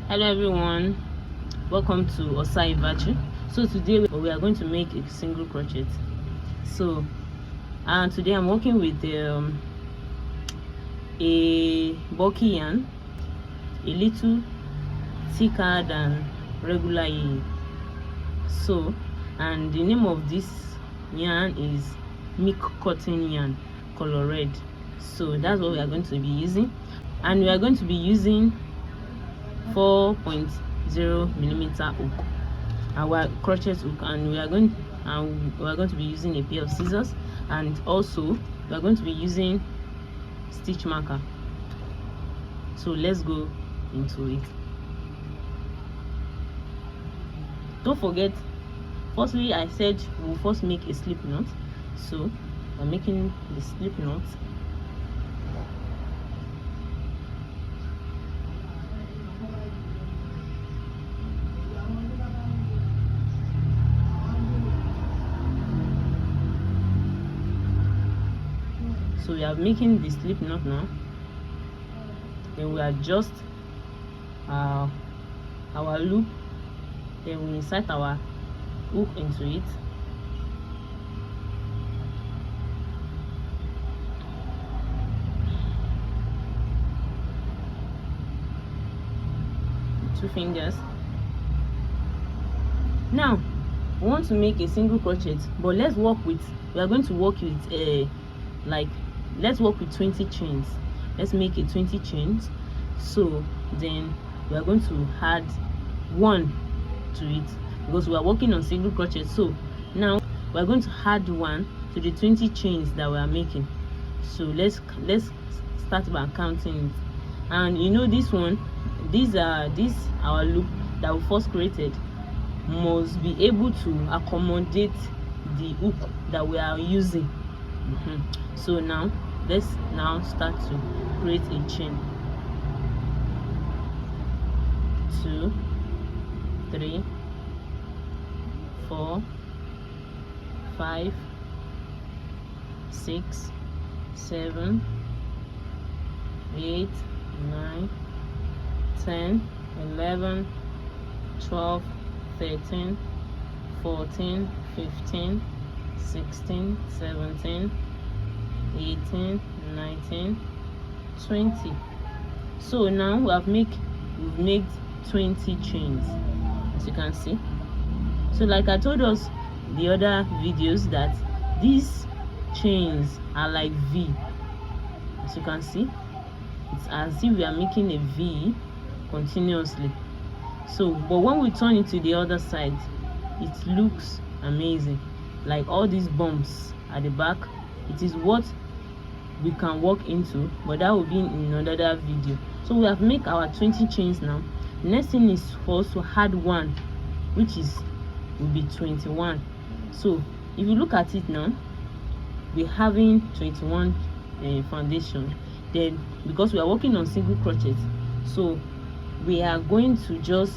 Hello everyone, welcome to Osai Virtue. So today we are going to make a single crochet. So today I'm working with a bulky yarn, a little thicker than regular yarn. So and the name of this yarn is milk cotton yarn, color red. So that's what we are going to be using, and we are going to be using 4.0 millimeter hook, our crochet hook, and we are going to be using a pair of scissors, and also we are going to be using stitch marker. So let's go into it. Don't forget, firstly I said we'll first make a slip knot, so I'm making the slip knot. So we are making the slip knot now. Then we adjust our loop. Then we insert our hook into it. With 2 fingers. Now we want to make a single crochet, but we are going to work with let's work with 20 chains. Let's make it 20 chains. So then we are going to add 1 to it because we are working on single crochet. So now we are going to add 1 to the 20 chains that we are making. So let's start by counting it. And you know, this our loop that we first created must be able to accommodate the hook that we are using. So now let's start to create a chain. 2, 3, 4, 5, 6, 7, 8, 9, 10, 11, 12, 13, 14, 15, 16, 17, 18, 19, 20. So now we've made 20 chains, as you can see. So like I told us the other videos, that these chains are like V. As you can see, it's as if we are making a V continuously. So but when we turn it to the other side, it looks amazing. Like all these bumps at the back, it is what we can walk into, but that will be in another video. So we have made our 20 chains. Now the next thing is for us to add 1, which will be 21. So if you look at it now, we're having 21 foundation. Then because we are working on single crochet, so we are going to just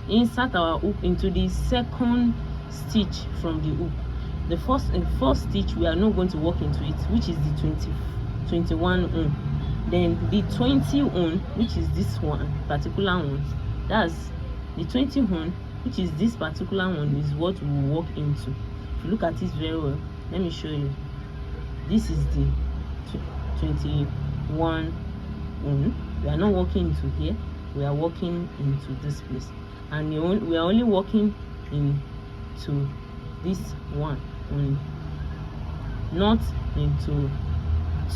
insert our hook into the second stitch from the hook. The first stitch we are not going to work into it, which is the 21 on. Then the 20 on, which is this particular one, that's the 20 on, which is this particular one, is what we will work into. If you look at it very well, let me show you. This is the 21 on. We are not working into here, we are working into this place, and we are only working into this one only, not into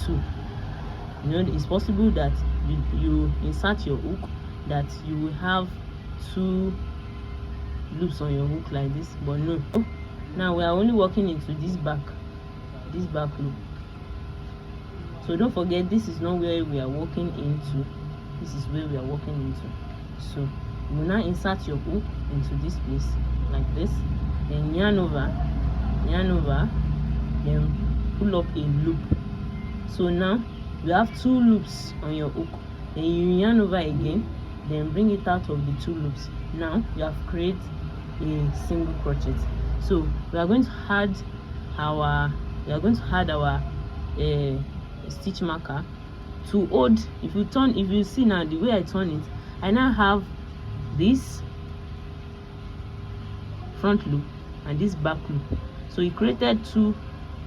2. You know, it's possible that you insert your hook that you will have 2 loops on your hook like this, but no. Now we are only working into this back loop. So don't forget, this is not where we are working into, this is where we are working into. So you will now insert your hook into this place like this, then yarn over, then pull up a loop. So now you have 2 loops on your hook, then you yarn over again, then bring it out of the 2 loops. Now you have created a single crochet. So we are going to add our stitch marker to hold. If you see now the way I turn it, I now have this front loop and this back loop. So he created 2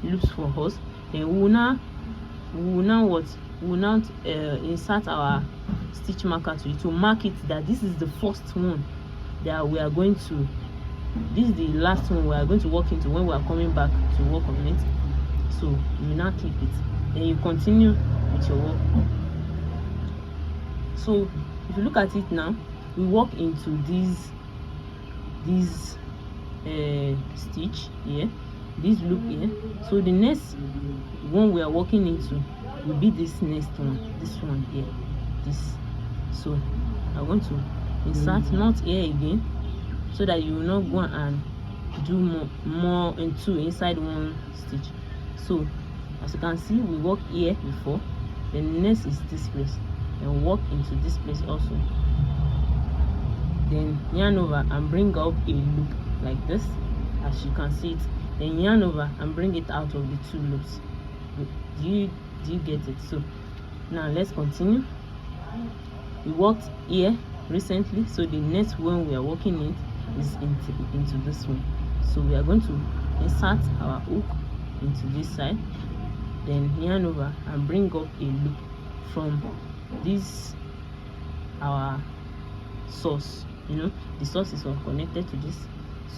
loops for us. Then we will now insert our stitch marker to mark it that this is the first one that we are going to, this is the last one we are going to work into when we are coming back to work on it. So you now clip it, then you continue with your work. So if you look at it now, we work into this stitch here, this loop here. So the next one we are working into will be this next one, this one here, this. So I want to insert not here again, so that you will not go and do more into inside one stitch. So as you can see, we work here before, then the next is this place, and work into this place also, then yarn over and bring up a loop like this, as you can see it, then yarn over and bring it out of the 2 loops. Do you get it? So now let's continue. We worked here recently, so the next one we are working in is into this one. So we are going to insert our hook into this side, then yarn over and bring up a loop from this our source. You know, the source is all connected to this,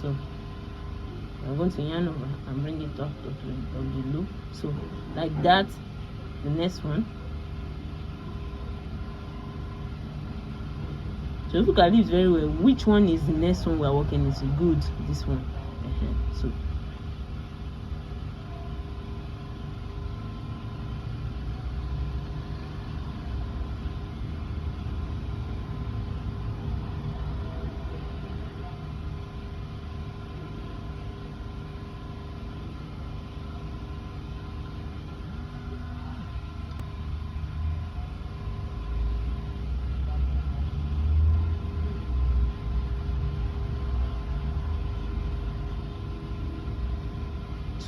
so I'm going to yarn over and bring it up of the loop. So like that. The next one. So if you can read very well which one is the next one we are working into, good, this one. So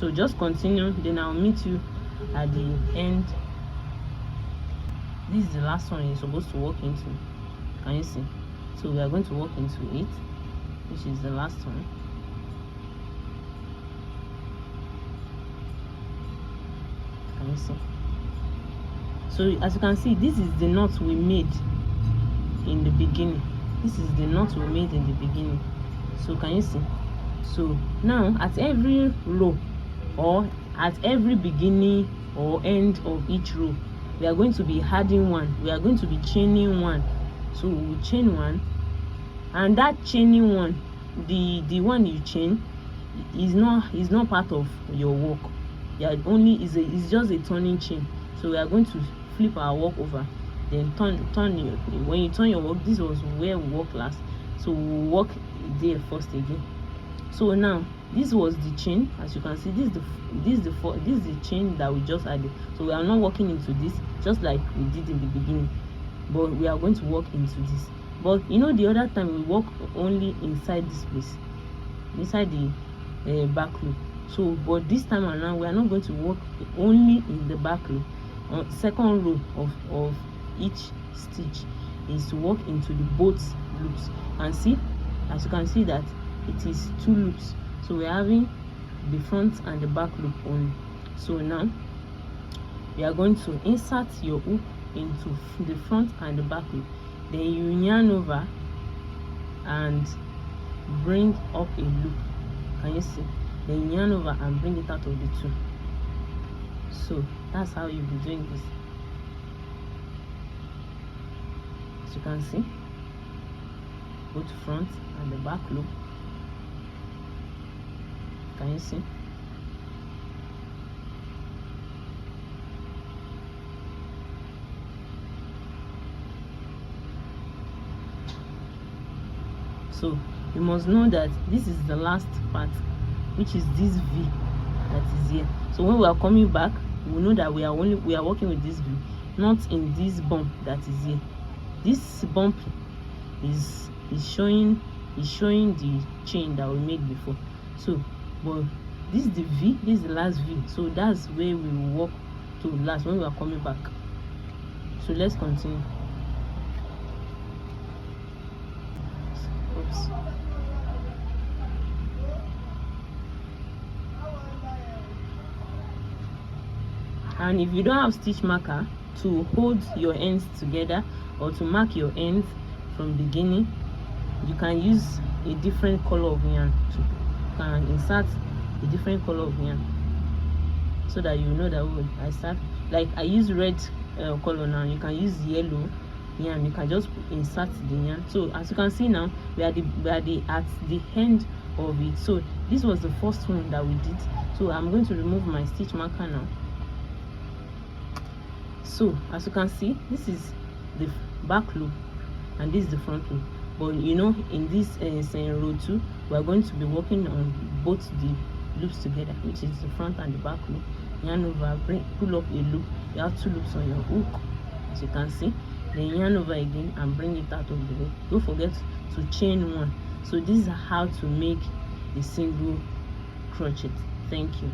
so just continue, then I'll meet you at the end. This is the last one you're supposed to walk into. Can you see? So we are going to walk into it, which is the last one. Can you see? So as you can see, this is the knot we made in the beginning. This is the knot we made in the beginning. So can you see? So now at every row, or at every beginning or end of each row, we are going to be adding one, we are going to be chaining one. So we chain one, and that chaining one, the one you chain is not part of your work. It's just a turning chain. So we are going to flip our work over, then turn your, when you turn your work, this was where we work last, so we'll work there first again. So now this was the chain. As you can see, this is the chain that we just added. So we are not working into this just like we did in the beginning, but we are going to work into this. But you know, the other time we work only inside this place, inside the back loop. So but this time around, we are not going to work only in the back loop. On second row of each stitch is to work into the both loops. And see, as you can see that it is 2 loops, so we're having the front and the back loop only. So now we are going to insert your hook into the front and the back loop, then you yarn over and bring up a loop. Can you see? Then yarn over and bring it out of the 2. So that's how you'll be doing this. As you can see, both front and the back loop. Can you see? So you must know that this is the last part, which is this V that is here. So when we are coming back, we know that we are working with this V, not in this bump that is here. This bump is showing the chain that we made before. So but this is the V, this is the last V, so that's where we will work to last when we are coming back. So let's continue. loops. And if you don't have stitch marker to hold your ends together or to mark your ends from beginning, you can use a different color of yarn to insert a different color of yarn, so that you know that, oh, I start, like I use red color now, you can use yellow yarn, you can just insert the yarn. So as you can see now, we are at the end of it. So this was the first one that we did. So I'm going to remove my stitch marker now. So as you can see, this is the back loop and this is the front loop. But you know, in this row 2, we are going to be working on both the loops together, which is the front and the back loop. Yarn over, pull up a loop, you have 2 loops on your hook, as you can see. Then yarn over again and bring it out of the way. Don't forget to chain 1. So this is how to make a single crochet. Thank you.